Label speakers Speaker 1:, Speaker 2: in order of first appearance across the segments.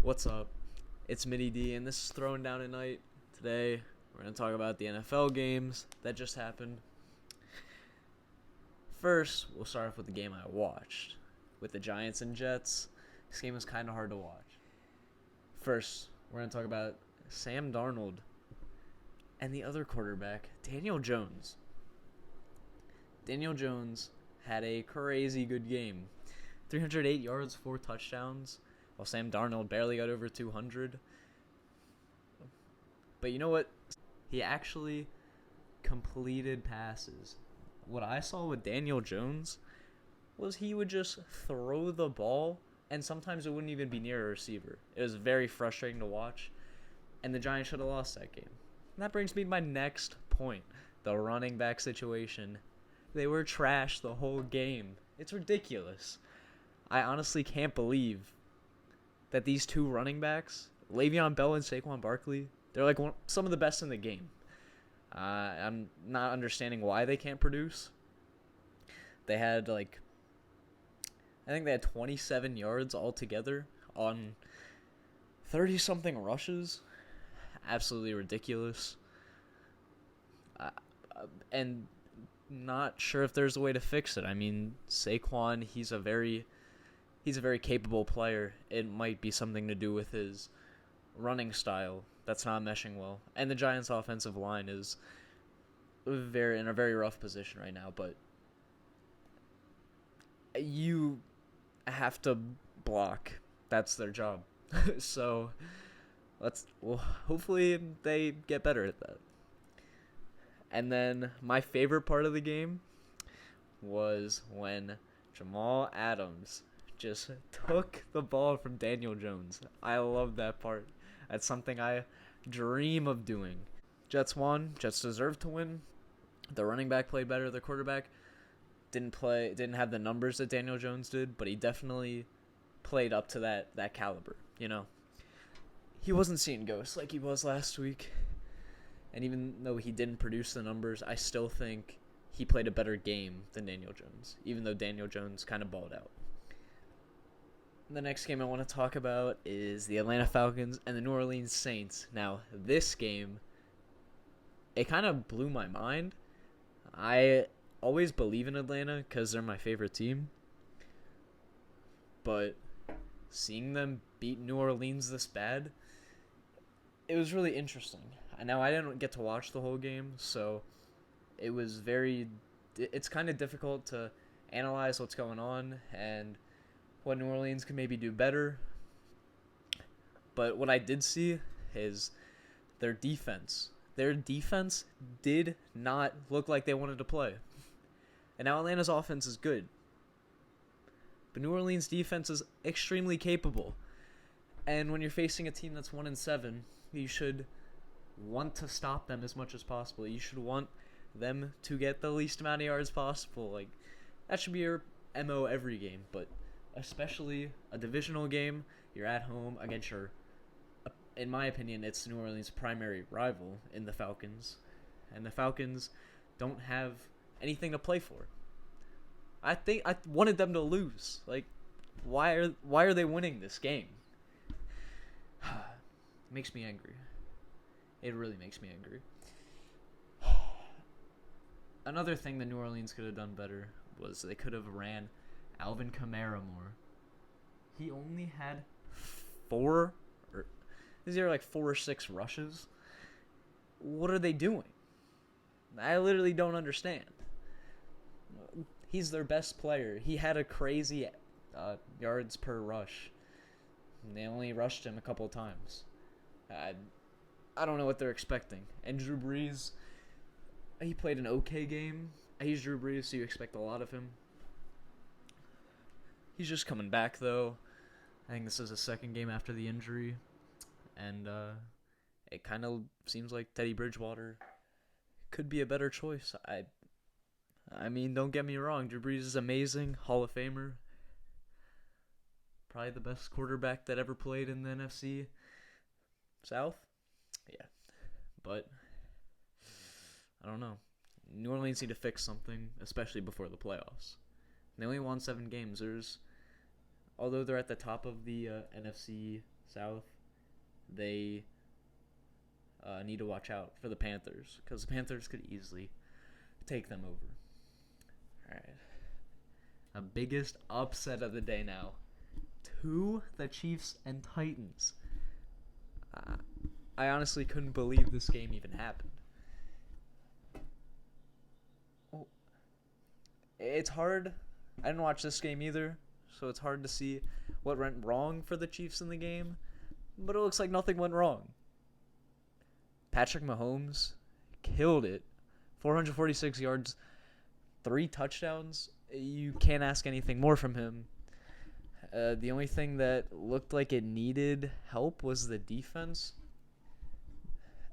Speaker 1: What's up? It's Mini D, and this is Throwing Down at Night. Today, we're going to talk about the NFL games that just happened. First, we'll start off with the game I watched with the Giants and Jets. This game was kind of hard to watch. First, we're going to talk about Sam Darnold and the other quarterback, Daniel Jones. Daniel Jones had a crazy good game. 308 yards, 4 touchdowns, while Sam Darnold barely got over 200. But you know what? He actually completed passes. What I saw with Daniel Jones was he would just throw the ball, and sometimes it wouldn't even be near a receiver. It was very frustrating to watch, and the Giants should have lost that game. And that brings me to my next point, the running back situation. They were trash the whole game. It's ridiculous. I honestly can't believe that these two running backs, Le'Veon Bell and Saquon Barkley, they're like some of the best in the game. I'm not understanding why they can't produce. They had I think they had 27 yards altogether on 30-something rushes. Absolutely ridiculous. And not sure if there's a way to fix it. I mean, Saquon, he's a very capable player. It might be something to do with his running style that's not meshing well. And the Giants' offensive line is in a very rough position right now, but you have to block. That's their job. So hopefully they get better at that. And then my favorite part of the game was when Jamal Adams just took the ball from Daniel Jones. I love that part. That's something I dream of doing. Jets won. Jets deserved to win. The running back played better. The quarterback didn't have the numbers that Daniel Jones did, but he definitely played up to that caliber, you know. He wasn't seeing ghosts like he was last week. And even though he didn't produce the numbers, I still think he played a better game than Daniel Jones, even though Daniel Jones kind of balled out. The next game I want to talk about is the Atlanta Falcons and the New Orleans Saints. Now, this game, it kind of blew my mind. I always believe in Atlanta because they're my favorite team. But seeing them beat New Orleans this bad, it was really interesting. Now, I didn't get to watch the whole game, so it's kind of difficult to analyze what's going on and what New Orleans can maybe do better. But what I did see is their defense. Their defense did not look like they wanted to play. And now Atlanta's offense is good. But New Orleans' defense is extremely capable. And when you're facing a team that's 1-7, you should want to stop them as much as possible. You should want them to get the least amount of yards possible. Like, that should be your MO every game, but especially a divisional game, you're at home against in my opinion, it's New Orleans' primary rival in the Falcons, and the Falcons don't have anything to play for. I think I wanted them to lose. Like, why are they winning this game? It makes me angry. It really makes me angry. Another thing that New Orleans could have done better was they could have ran Alvin Kamara more. He only had 4 or 6 rushes. What are they doing? I literally don't understand. He's their best player. He had a crazy yards per rush. And they only rushed him a couple of times. I don't know what they're expecting. And Drew Brees, he played an okay game. He's Drew Brees, so you expect a lot of him. He's just coming back, though. I think this is his second game after the injury. And it kind of seems like Teddy Bridgewater could be a better choice. I mean, don't get me wrong. Drew Brees is amazing. Hall of Famer. Probably the best quarterback that ever played in the NFC South. Yeah. But I don't know. New Orleans need to fix something, especially before the playoffs. They only won 7 games. Although they're at the top of the NFC South, they need to watch out for the Panthers because the Panthers could easily take them over. All right. The biggest upset of the day now. The Chiefs and Titans. I honestly couldn't believe this game even happened. Oh, it's hard. I didn't watch this game either, so it's hard to see what went wrong for the Chiefs in the game, but it looks like nothing went wrong. Patrick Mahomes killed it. 446 yards, 3 touchdowns. You can't ask anything more from him. The only thing that looked like it needed help was the defense.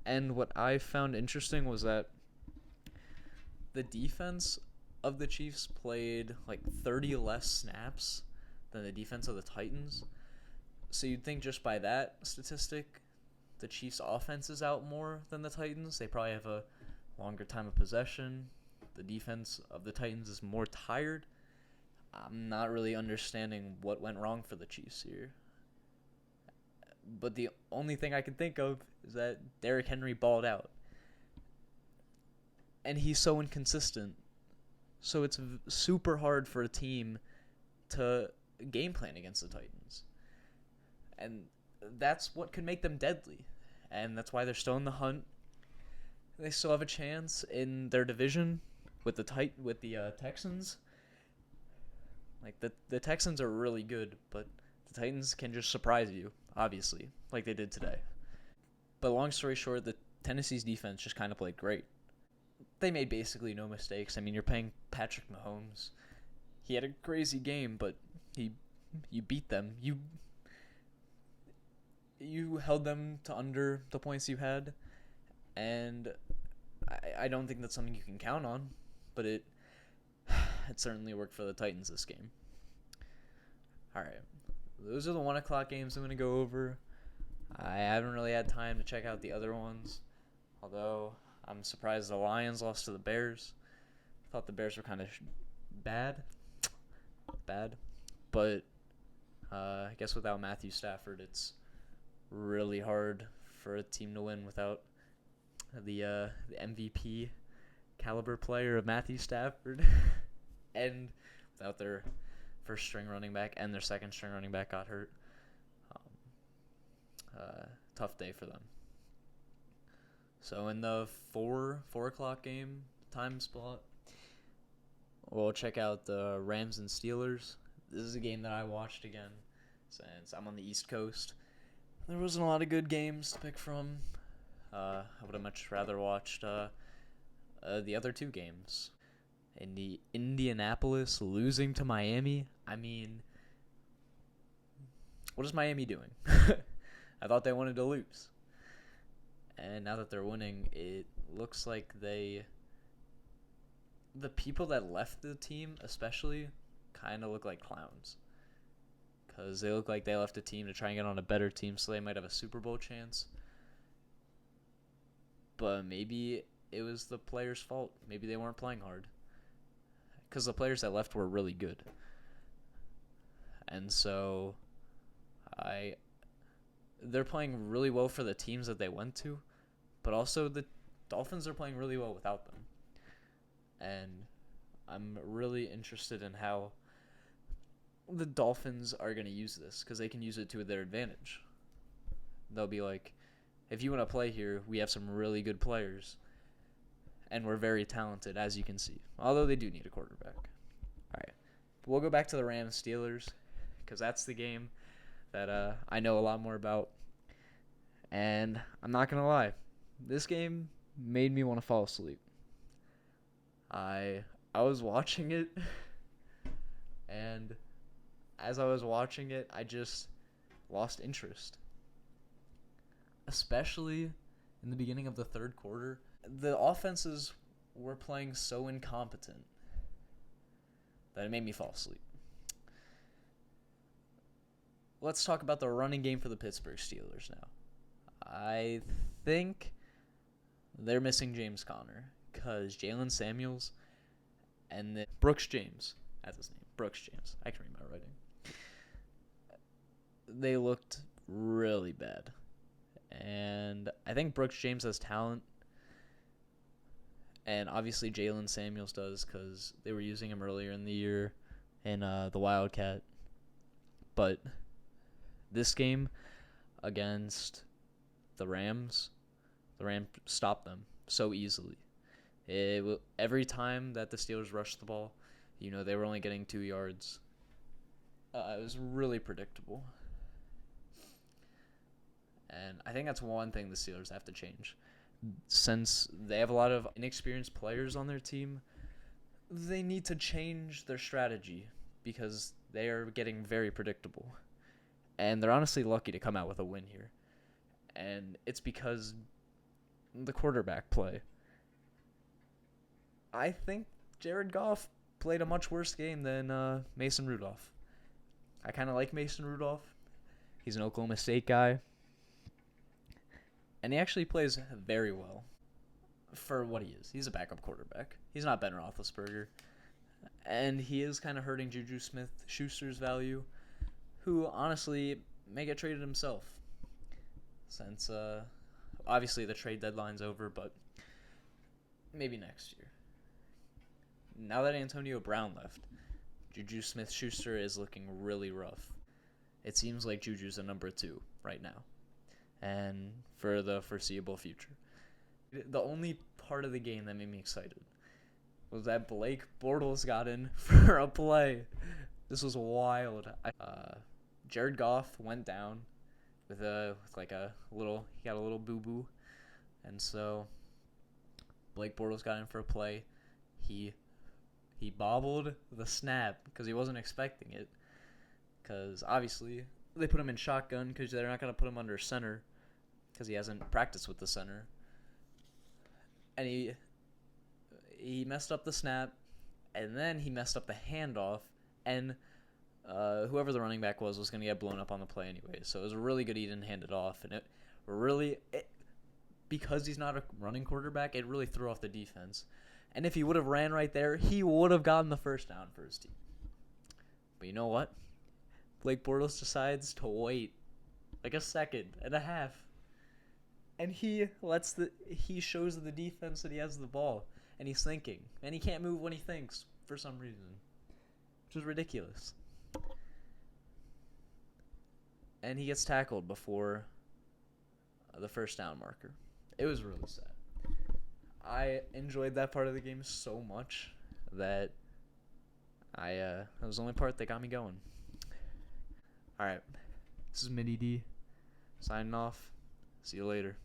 Speaker 1: And what I found interesting was that the defense of the Chiefs played like 30 less snaps than the defense of the Titans. So you'd think just by that statistic, the Chiefs' offense is out more than the Titans. They probably have a longer time of possession. The defense of the Titans is more tired. I'm not really understanding what went wrong for the Chiefs here. But the only thing I can think of is that Derrick Henry balled out. And he's so inconsistent. So it's super hard for a team to game plan against the Titans. And that's what could make them deadly. And that's why they're still in the hunt. They still have a chance in their division with the Texans. Like the Texans are really good, but the Titans can just surprise you, obviously, like they did today. But long story short, the Tennessee's defense just kind of played great. They made basically no mistakes. I mean, you're playing Patrick Mahomes. He had a crazy game, but you beat them. You held them to under the points you had, and I don't think that's something you can count on, but it certainly worked for the Titans this game. All right, those are the 1 o'clock games I'm going to go over. I haven't really had time to check out the other ones, although I'm surprised the Lions lost to the Bears. I thought the Bears were kind of bad, but I guess without Matthew Stafford, it's really hard for a team to win without the MVP caliber player of Matthew Stafford and without their first string running back and their second string running back got hurt. Tough day for them. So in the 4 o'clock game time slot, we'll check out the Rams and Steelers. This is a game that I watched again since I'm on the East Coast. There wasn't a lot of good games to pick from. I would have much rather watched the other 2 games. In the Indianapolis losing to Miami. I mean, what is Miami doing? I thought they wanted to lose. And now that they're winning, it looks like the people that left the team especially kind of look like clowns. Because they look like they left the team to try and get on a better team so they might have a Super Bowl chance. But maybe it was the players' fault. Maybe they weren't playing hard. Because the players that left were really good. And so they're playing really well for the teams that they went to, but also the Dolphins are playing really well without them. And I'm really interested in how the Dolphins are going to use this, because they can use it to their advantage. They'll be like, if you want to play here, we have some really good players, and we're very talented, as you can see. Although they do need a quarterback. All right, we'll go back to the Rams-Steelers, because that's the game that I know a lot more about. And I'm not going to lie, this game made me want to fall asleep. I was watching it, and as I was watching it, I just lost interest. Especially in the beginning of the third quarter. The offenses were playing so incompetent that it made me fall asleep. Let's talk about the running game for the Pittsburgh Steelers now. I think they're missing James Conner because Jalen Samuels and Brooks James, that's his name, Brooks James. I can read my writing. They looked really bad. And I think Brooks James has talent, and obviously Jalen Samuels does because they were using him earlier in the year in the Wildcat. But this game against the Rams stopped them so easily. Every time that the Steelers rushed the ball, they were only getting 2 yards. It was really predictable. And I think that's one thing the Steelers have to change. Since they have a lot of inexperienced players on their team, they need to change their strategy because they are getting very predictable. And they're honestly lucky to come out with a win here. And it's because the quarterback play. I think Jared Goff played a much worse game than Mason Rudolph. I kind of like Mason Rudolph. He's an Oklahoma State guy. And he actually plays very well for what he is. He's a backup quarterback. He's not Ben Roethlisberger. And he is kind of hurting Juju Smith-Schuster's value, who honestly may get traded himself. Since, obviously, the trade deadline's over, but maybe next year. Now that Antonio Brown left, Juju Smith-Schuster is looking really rough. It seems like Juju's a number 2 right now, and for the foreseeable future. The only part of the game that made me excited was that Blake Bortles got in for a play. This was wild. Jared Goff went down with he got a little boo-boo, and so Blake Bortles got in for a play. He bobbled the snap because he wasn't expecting it, because obviously they put him in shotgun because they're not going to put him under center because he hasn't practiced with the center. And he messed up the snap, and then he messed up the handoff, and whoever the running back was going to get blown up on the play anyway. So it was really good he didn't hand it off, and because he's not a running quarterback, it really threw off the defense. And if he would have ran right there, he would have gotten the first down for his team. But you know what? Blake Bortles decides to wait like a second and a half. And he shows the defense that he has the ball. And he's thinking. And he can't move when he thinks for some reason. Which is ridiculous. And he gets tackled before the first down marker. It was really sad. I enjoyed that part of the game so much that that was the only part that got me going. Alright, this is Mini D, signing off. See you later.